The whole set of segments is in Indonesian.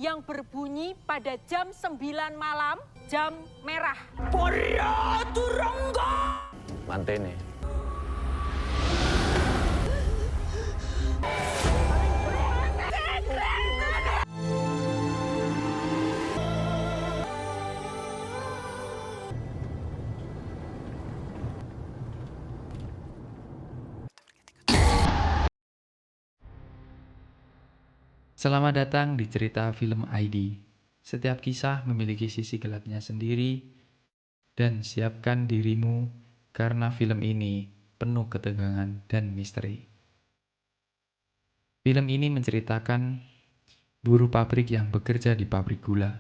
yang berbunyi pada jam 9 malam, jam merah. Pria Turangga. Mantene. Selamat datang di Cerita Film ID. Setiap kisah memiliki sisi gelapnya sendiri, dan siapkan dirimu karena film ini penuh ketegangan dan misteri. Film ini menceritakan buruh pabrik yang bekerja di pabrik gula.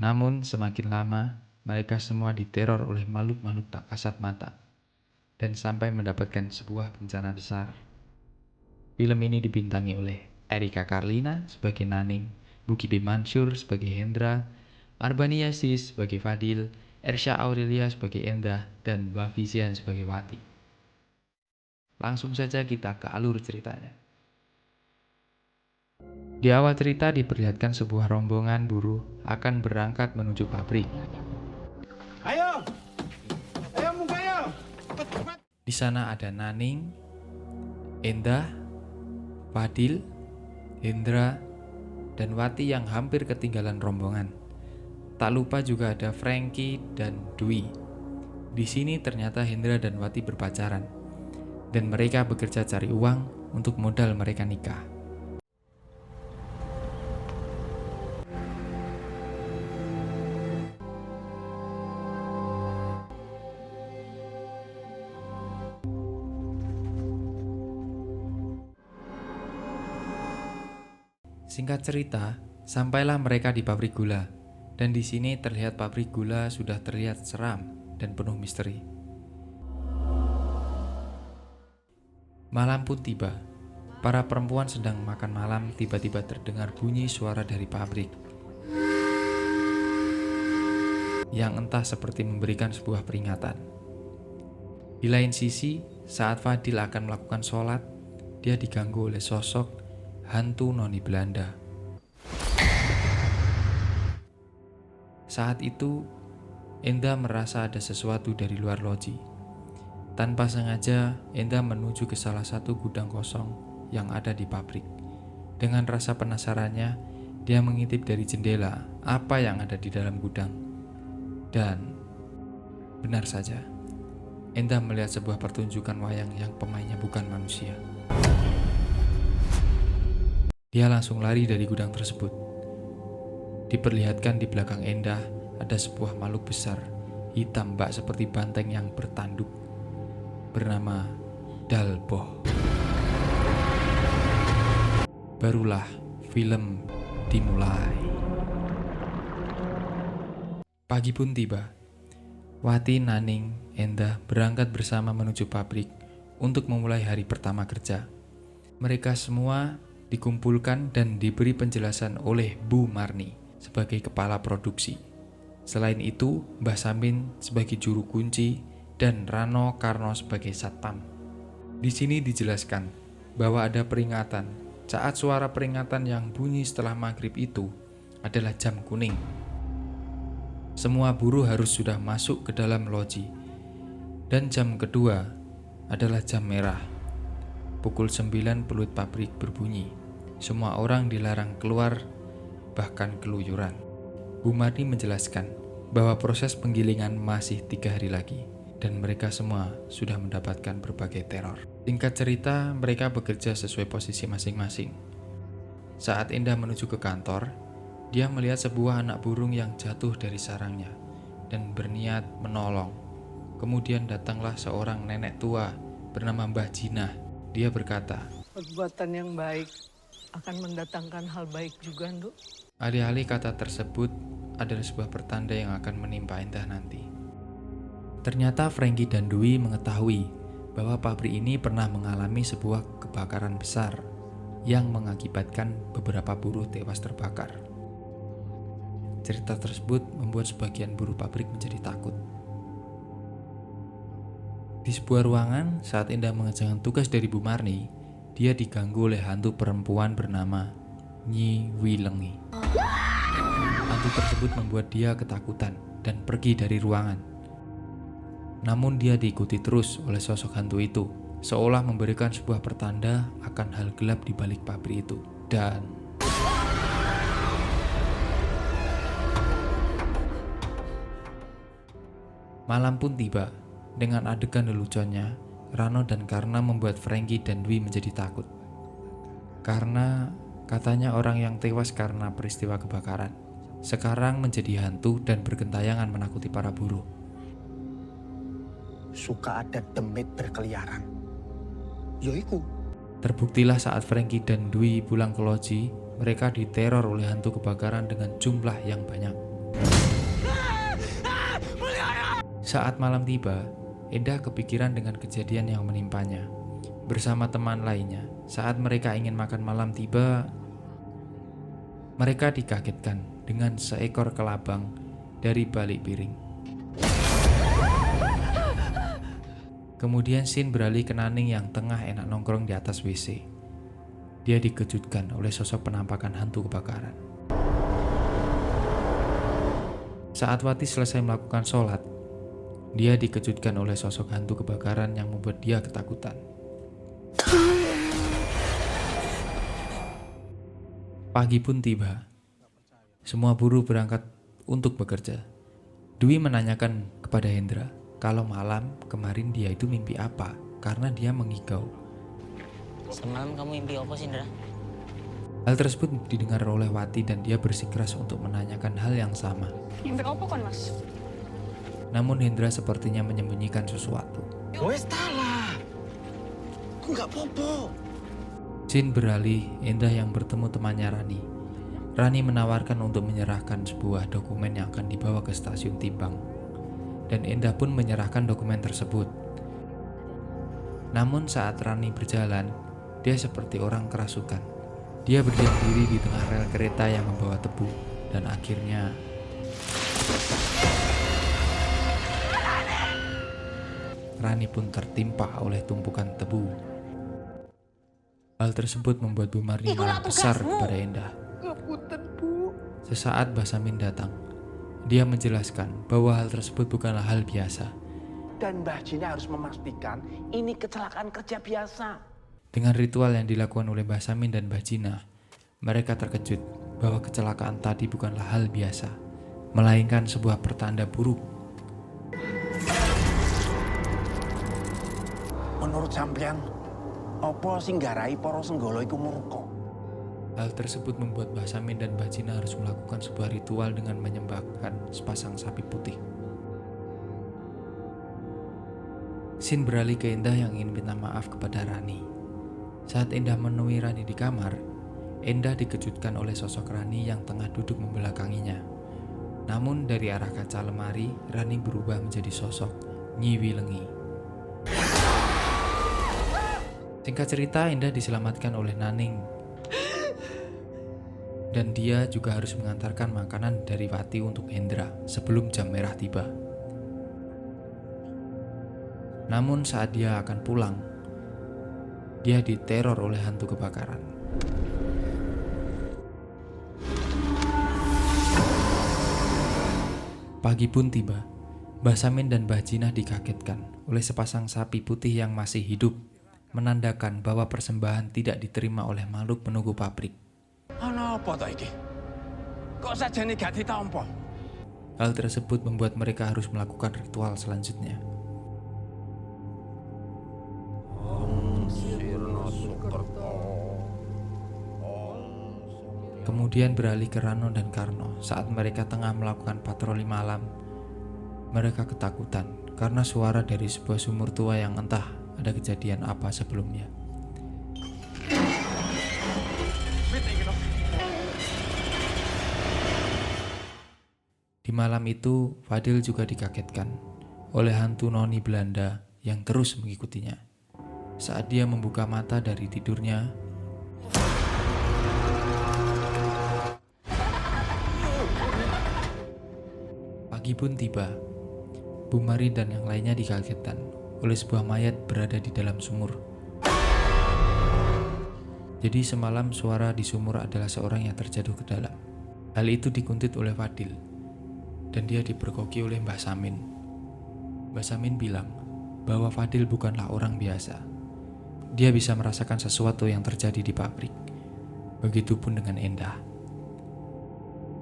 Namun semakin lama, mereka semua diteror oleh makhluk-makhluk tak kasat mata, dan sampai mendapatkan sebuah bencana besar. Film ini dibintangi oleh Erika Carlina sebagai Naning, Buki B. Mansur sebagai Hendra, Arbani Yasis sebagai Fadil, Ersya Aurelia sebagai Endah, dan Mbak Vizian sebagai Wati. Langsung saja kita ke alur ceritanya. Di awal cerita diperlihatkan sebuah rombongan buruh akan berangkat menuju pabrik. Ayo muka. Cepat. Di sana ada Naning, Endah, Fadil, Hendra, dan Wati yang hampir ketinggalan rombongan. Tak lupa juga ada Frankie dan Dwi. Di sini ternyata Hendra dan Wati berpacaran, dan mereka bekerja cari uang untuk modal mereka nikah. Singkat cerita, sampailah mereka di pabrik gula, dan di sini terlihat pabrik gula sudah terlihat seram dan penuh misteri. Malam pun tiba. Para perempuan sedang makan malam, tiba-tiba terdengar bunyi suara dari pabrik yang entah seperti memberikan sebuah peringatan. Di lain sisi, saat Fadil akan melakukan sholat, dia diganggu oleh sosok hantu noni Belanda. Saat itu, Endah merasa ada sesuatu dari luar loji. Tanpa sengaja, Endah menuju ke salah satu gudang kosong yang ada di pabrik. Dengan rasa penasarannya, dia mengintip dari jendela apa yang ada di dalam gudang. Dan benar saja, Endah melihat sebuah pertunjukan wayang yang pemainnya bukan manusia. Dia langsung lari dari gudang tersebut. Diperlihatkan di belakang Endah ada sebuah makhluk besar, hitam bak seperti banteng yang bertanduk, bernama Dalboh. Barulah film dimulai. Pagi pun tiba. Wati, Naning, Endah berangkat bersama menuju pabrik untuk memulai hari pertama kerja. Mereka semua dikumpulkan dan diberi penjelasan oleh Bu Marni sebagai kepala produksi. Selain itu, Mbah Samin sebagai juru kunci dan Rano Karno sebagai satpam. Di sini dijelaskan bahwa ada peringatan saat suara peringatan yang bunyi setelah maghrib itu adalah jam kuning. Semua buruh harus sudah masuk ke dalam loji. Dan jam kedua adalah jam merah. Pukul 9 peluit pabrik berbunyi. Semua orang dilarang keluar, bahkan keluyuran. Bu Marni menjelaskan bahwa proses penggilingan masih 3 hari lagi, dan mereka semua sudah mendapatkan berbagai teror. Singkat cerita, mereka bekerja sesuai posisi masing-masing. Saat Endah menuju ke kantor, dia melihat sebuah anak burung yang jatuh dari sarangnya dan berniat menolong. Kemudian datanglah seorang nenek tua bernama Mbah Jinah. Dia berkata, "Perbuatan yang baik akan mendatangkan hal baik juga, Nduk." alih-alih kata tersebut adalah sebuah pertanda yang akan menimpa Endah nanti. Ternyata Frankie dan Dwi mengetahui bahwa pabrik ini pernah mengalami sebuah kebakaran besar yang mengakibatkan beberapa buruh tewas terbakar. Cerita tersebut membuat sebagian buruh pabrik menjadi takut. Di sebuah ruangan, saat Endah mengerjakan tugas dari Bu Marni, dia diganggu oleh hantu perempuan bernama Nyi Wilengi. Hantu tersebut membuat dia ketakutan dan pergi dari ruangan. Namun dia diikuti terus oleh sosok hantu itu, seolah memberikan sebuah pertanda akan hal gelap di balik pabrik itu. Dan malam pun tiba. Dengan adegan leluconnya, Rano dan Karna membuat Frankie dan Dwi menjadi takut. Karena katanya orang yang tewas karena peristiwa kebakaran sekarang menjadi hantu dan bergentayangan menakuti para buruh. Suka ada demit berkeliaran. Yoiku. Terbuktilah saat Frankie dan Dwi pulang ke loji, mereka diteror oleh hantu kebakaran dengan jumlah yang banyak. Saat malam tiba, Endah kepikiran dengan kejadian yang menimpanya. Bersama teman lainnya, saat mereka ingin makan malam tiba, mereka dikagetkan dengan seekor kelabang dari balik piring. Kemudian scene beralih ke Naning yang tengah enak nongkrong di atas WC. Dia dikejutkan oleh sosok penampakan hantu kebakaran. Saat Wati selesai melakukan sholat, dia dikejutkan oleh sosok hantu kebakaran yang membuat dia ketakutan. Pagi pun tiba. Semua buruh berangkat untuk bekerja. Dwi menanyakan kepada Hendra kalau malam kemarin dia itu mimpi apa, karena dia mengigau. Semalam kamu mimpi apa sih, Indra? Hal tersebut didengar oleh Wati dan dia bersikeras untuk menanyakan hal yang sama. Mimpi apa kan, Mas? Namun Hendra sepertinya menyembunyikan sesuatu. Wes talah. Ku nggak popo. Scene beralih, Endah yang bertemu temannya Rani. Rani menawarkan untuk menyerahkan sebuah dokumen yang akan dibawa ke stasiun Timbang. Dan Endah pun menyerahkan dokumen tersebut. Namun saat Rani berjalan, dia seperti orang kerasukan. Dia berdiam diri di tengah rel kereta yang membawa tebu. Dan akhirnya Rani pun tertimpa oleh tumpukan tebu. Hal tersebut membuat Bu Marni marah besar kepada Endah. Sesaat Basamin datang. Dia menjelaskan bahwa hal tersebut bukanlah hal biasa. Dan Mbah Jina harus memastikan ini kecelakaan kerja biasa. Dengan ritual yang dilakukan oleh Basamin dan Mbah Jina, mereka terkejut bahwa kecelakaan tadi bukanlah hal biasa, melainkan sebuah pertanda buruk. Menurut sampean, apa sing nggarai para senggala iku murka? Hal tersebut membuat Basamin dan Mbah Jina harus melakukan sebuah ritual dengan menyembahkan sepasang sapi putih. Scene beralih ke Endah yang ingin minta maaf kepada Rani. Saat Endah menemui Rani di kamar, Endah dikejutkan oleh sosok Rani yang tengah duduk membelakanginya. Namun dari arah kaca lemari, Rani berubah menjadi sosok Nyi Wilengi. Singkat cerita, Endah diselamatkan oleh Naning. Dan dia juga harus mengantarkan makanan dari Wati untuk Hendra sebelum jam merah tiba. Namun saat dia akan pulang, dia diteror oleh hantu kebakaran. Pagi pun tiba. Basamin dan Mbah Jinah dikagetkan oleh sepasang sapi putih yang masih hidup, menandakan bahwa persembahan tidak diterima oleh makhluk penunggu pabrik. Ana apa ta iki? Kok sajane gak ditampa? Hal tersebut membuat mereka harus melakukan ritual selanjutnya. Kemudian beralih ke Rano dan Karno. Saat mereka tengah melakukan patroli malam, mereka ketakutan karena suara dari sebuah sumur tua yang entah ada kejadian apa sebelumnya. Di malam itu, Fadil juga dikagetkan oleh hantu noni Belanda yang terus mengikutinya. Saat dia membuka mata dari tidurnya, pagi pun tiba. Bu Mari dan yang lainnya dikagetkan oleh sebuah mayat berada di dalam sumur. Jadi semalam suara di sumur adalah seorang yang terjatuh ke dalam. Hal itu dikuntit oleh Fadil, dan dia diperkoki oleh Mbah Samin. Mbah Samin bilang bahwa Fadil bukanlah orang biasa. Dia bisa merasakan sesuatu yang terjadi di pabrik. Begitupun dengan Endah.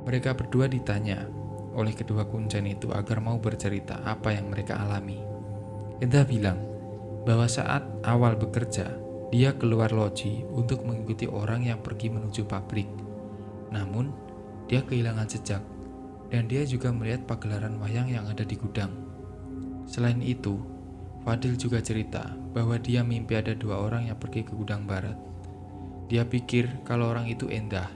Mereka berdua ditanya oleh kedua kuncen itu agar mau bercerita apa yang mereka alami. Endah bilang bahwa saat awal bekerja, dia keluar loji untuk mengikuti orang yang pergi menuju pabrik. Namun, dia kehilangan jejak, dan dia juga melihat pagelaran wayang yang ada di gudang. Selain itu, Fadil juga cerita bahwa dia mimpi ada 2 orang yang pergi ke gudang barat. Dia pikir kalau orang itu Endah,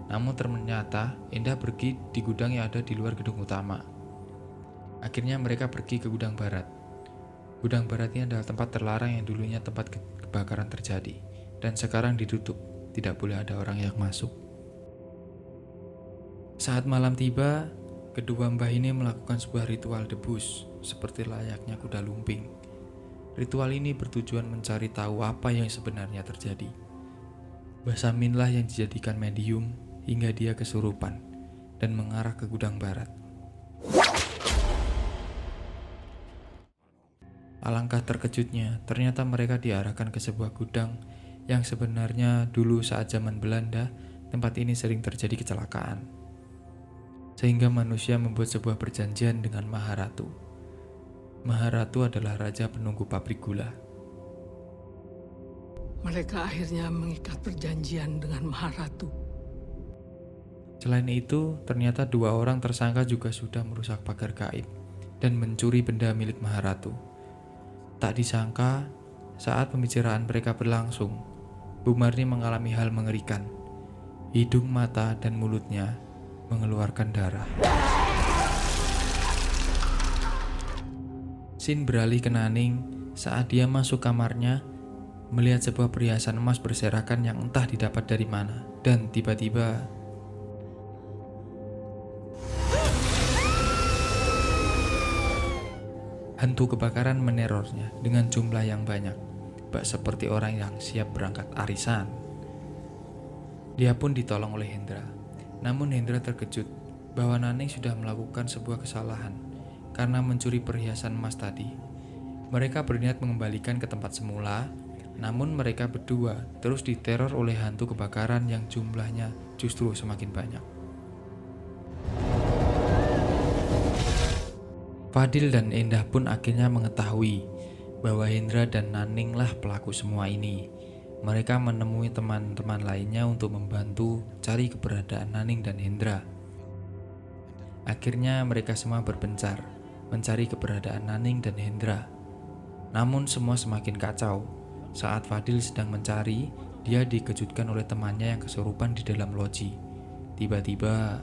namun ternyata Endah pergi di gudang yang ada di luar gedung utama. Akhirnya mereka pergi ke gudang barat. Gudang barat ini adalah tempat terlarang yang dulunya tempat kebakaran terjadi, dan sekarang ditutup, tidak boleh ada orang yang masuk. Saat malam tiba, kedua mbah ini melakukan sebuah ritual debus, seperti layaknya kuda lumping. Ritual ini bertujuan mencari tahu apa yang sebenarnya terjadi. Mbah Samin lah yang dijadikan medium hingga dia kesurupan dan mengarah ke gudang barat. Alangkah terkejutnya, ternyata mereka diarahkan ke sebuah gudang yang sebenarnya dulu saat zaman Belanda, tempat ini sering terjadi kecelakaan. Sehingga manusia membuat sebuah perjanjian dengan Maharatu. Maharatu adalah raja penunggu pabrik gula. Mereka akhirnya mengikat perjanjian dengan Maharatu. Selain itu, ternyata 2 orang tersangka juga sudah merusak pagar gaib dan mencuri benda milik Maharatu. Tak disangka, saat pembicaraan mereka berlangsung, Bu Marni mengalami hal mengerikan. Hidung, mata, dan mulutnya mengeluarkan darah. Sin beralih ke Naning saat dia masuk kamarnya, melihat sebuah perhiasan emas berserakan yang entah didapat dari mana, dan tiba-tiba hantu kebakaran menerornya dengan jumlah yang banyak, bak seperti orang yang siap berangkat arisan. Dia pun ditolong oleh Hendra. Namun Hendra terkejut bahwa Naning sudah melakukan sebuah kesalahan karena mencuri perhiasan emas tadi. Mereka berniat mengembalikan ke tempat semula, namun mereka berdua terus diteror oleh hantu kebakaran yang jumlahnya justru semakin banyak. Fadil dan Endah pun akhirnya mengetahui bahwa Hendra dan Naning lah pelaku semua ini. Mereka menemui teman-teman lainnya untuk membantu cari keberadaan Naning dan Hendra. Akhirnya mereka semua berpencar mencari keberadaan Naning dan Hendra. Namun semua semakin kacau. Saat Fadil sedang mencari, dia dikejutkan oleh temannya yang kesurupan di dalam loji. Tiba-tiba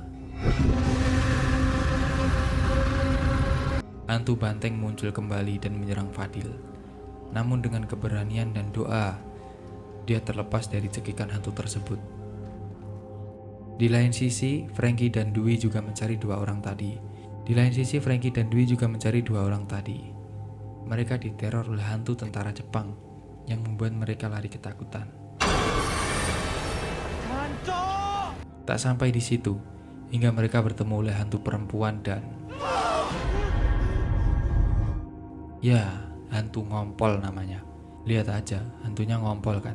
hantu banteng muncul kembali dan menyerang Fadil. Namun dengan keberanian dan doa, dia terlepas dari cekikan hantu tersebut. Di lain sisi, Frankie dan Dwi juga mencari 2 orang tadi. Mereka diteror oleh hantu tentara Jepang yang membuat mereka lari ketakutan. Tak sampai di situ, hingga mereka bertemu oleh hantu perempuan dan ya, hantu ngompol namanya. Lihat aja, hantunya ngompol kan.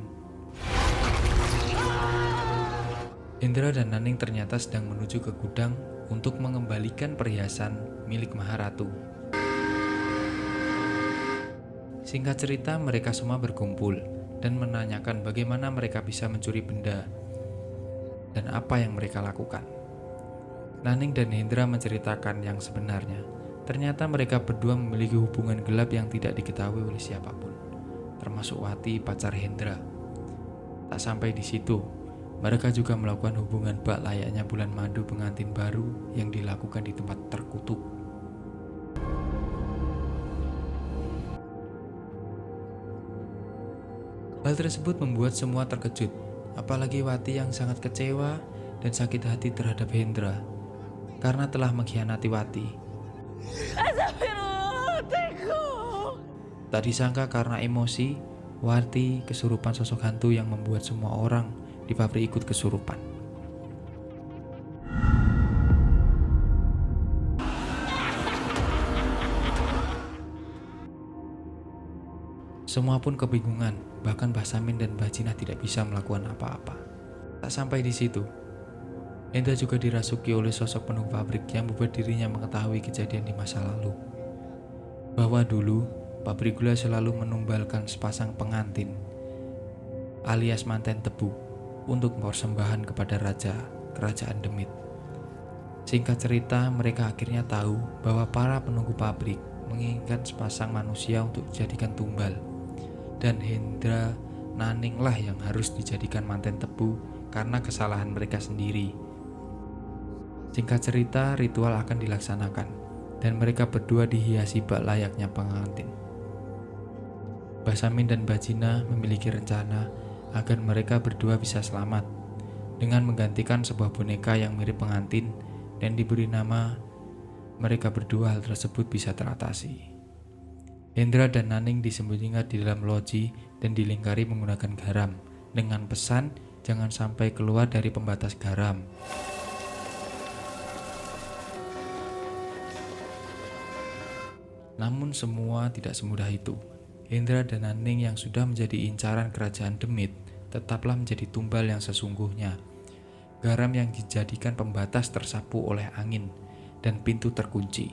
Hendra dan Naning ternyata sedang menuju ke gudang untuk mengembalikan perhiasan milik Maharatu. Singkat cerita, mereka semua berkumpul dan menanyakan bagaimana mereka bisa mencuri benda dan apa yang mereka lakukan. Naning dan Hendra menceritakan yang sebenarnya. Ternyata mereka berdua memiliki hubungan gelap yang tidak diketahui oleh siapapun, termasuk Wati, pacar Hendra. Tak sampai di situ, mereka juga melakukan hubungan bak layaknya bulan madu pengantin baru yang dilakukan di tempat terkutuk. Hal tersebut membuat semua terkejut, apalagi Wati yang sangat kecewa dan sakit hati terhadap Hendra karena telah mengkhianati Wati. Tak disangka karena emosi, Wati kesurupan sosok hantu yang membuat semua orang di pabrik ikut kesurupan. Semua pun kebingungan, bahkan Mbah Samin dan Mbah Jinah tidak bisa melakukan apa-apa. Tak sampai di situ, Enda juga dirasuki oleh sosok penunggu pabrik yang membuat dirinya mengetahui kejadian di masa lalu. Bahwa dulu, pabrik gula selalu menumbalkan sepasang pengantin alias manten tebu untuk persembahan kepada raja kerajaan Demit. Singkat cerita, mereka akhirnya tahu bahwa para penunggu pabrik menginginkan sepasang manusia untuk dijadikan tumbal, dan Hendra Naning lah yang harus dijadikan manten tebu karena kesalahan mereka sendiri. Singkat cerita, ritual akan dilaksanakan dan mereka berdua dihiasi bak layaknya pengantin. Mbah Samin dan Mbah Jinah memiliki rencana agar mereka berdua bisa selamat dengan menggantikan sebuah boneka yang mirip pengantin dan diberi nama. Mereka berdua hal tersebut bisa teratasi. Hendra dan Naning disembunyikan di dalam loji dan dilingkari menggunakan garam dengan pesan jangan sampai keluar dari pembatas garam. Namun semua tidak semudah itu. Hendra dan Naning yang sudah menjadi incaran kerajaan Demit tetaplah menjadi tumbal yang sesungguhnya. Garam yang dijadikan pembatas tersapu oleh angin dan pintu terkunci.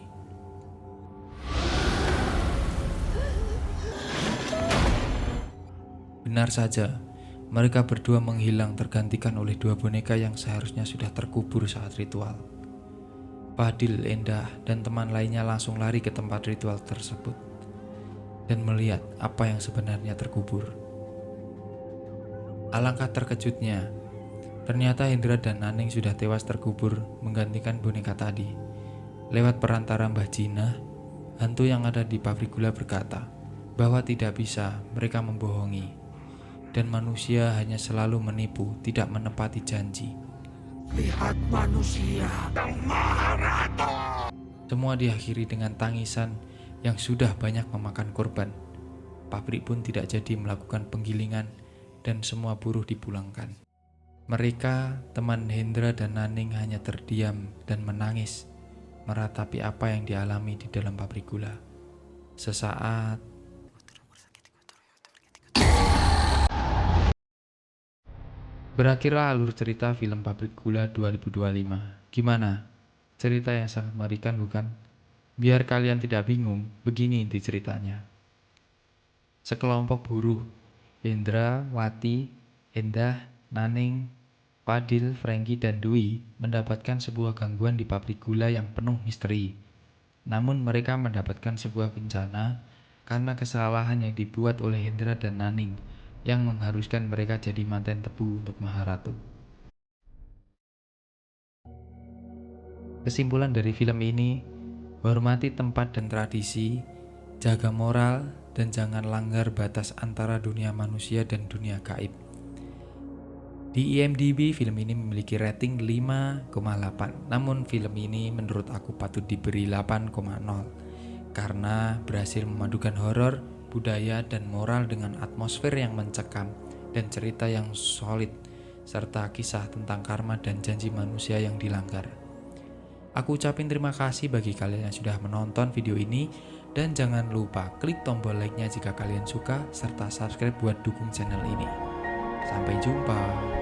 Benar saja, mereka berdua menghilang tergantikan oleh dua boneka yang seharusnya sudah terkubur saat ritual. Fadil, Endah, dan teman lainnya langsung lari ke tempat ritual tersebut dan melihat apa yang sebenarnya terkubur. Alangkah terkejutnya, ternyata Hendra dan Naning sudah tewas terkubur menggantikan boneka tadi. Lewat perantara Mbah Jinah, hantu yang ada di pabrik gula berkata bahwa tidak bisa mereka membohongi dan manusia hanya selalu menipu, tidak menepati janji. Lihat manusia yang Maharata. Semua diakhiri dengan tangisan yang sudah banyak memakan korban. Pabrik pun tidak jadi melakukan penggilingan dan semua buruh dipulangkan. Mereka, teman Hendra dan Naning hanya terdiam dan menangis meratapi apa yang dialami di dalam pabrik gula. Sesaat berakhirlah alur cerita film Pabrik Gula 2025. Gimana? Cerita yang sangat mengerikan bukan? Biar kalian tidak bingung, begini inti ceritanya. Sekelompok buruh, Hendra, Wati, Endah, Naning, Fadil, Franky, dan Dwi mendapatkan sebuah gangguan di pabrik gula yang penuh misteri. Namun mereka mendapatkan sebuah bencana karena kesalahan yang dibuat oleh Hendra dan Naning yang mengharuskan mereka jadi manten tebu untuk Maharatu. Kesimpulan dari film ini, hormati tempat dan tradisi, jaga moral, dan jangan langgar batas antara dunia manusia dan dunia gaib. Di IMDb, film ini memiliki rating 5,8. Namun film ini menurut aku patut diberi 8,0 karena berhasil memadukan horor, budaya, dan moral dengan atmosfer yang mencekam dan cerita yang solid serta kisah tentang karma dan janji manusia yang dilanggar. Aku ucapin terima kasih bagi kalian yang sudah menonton video ini dan jangan lupa klik tombol like-nya jika kalian suka serta subscribe buat dukung channel ini. Sampai jumpa.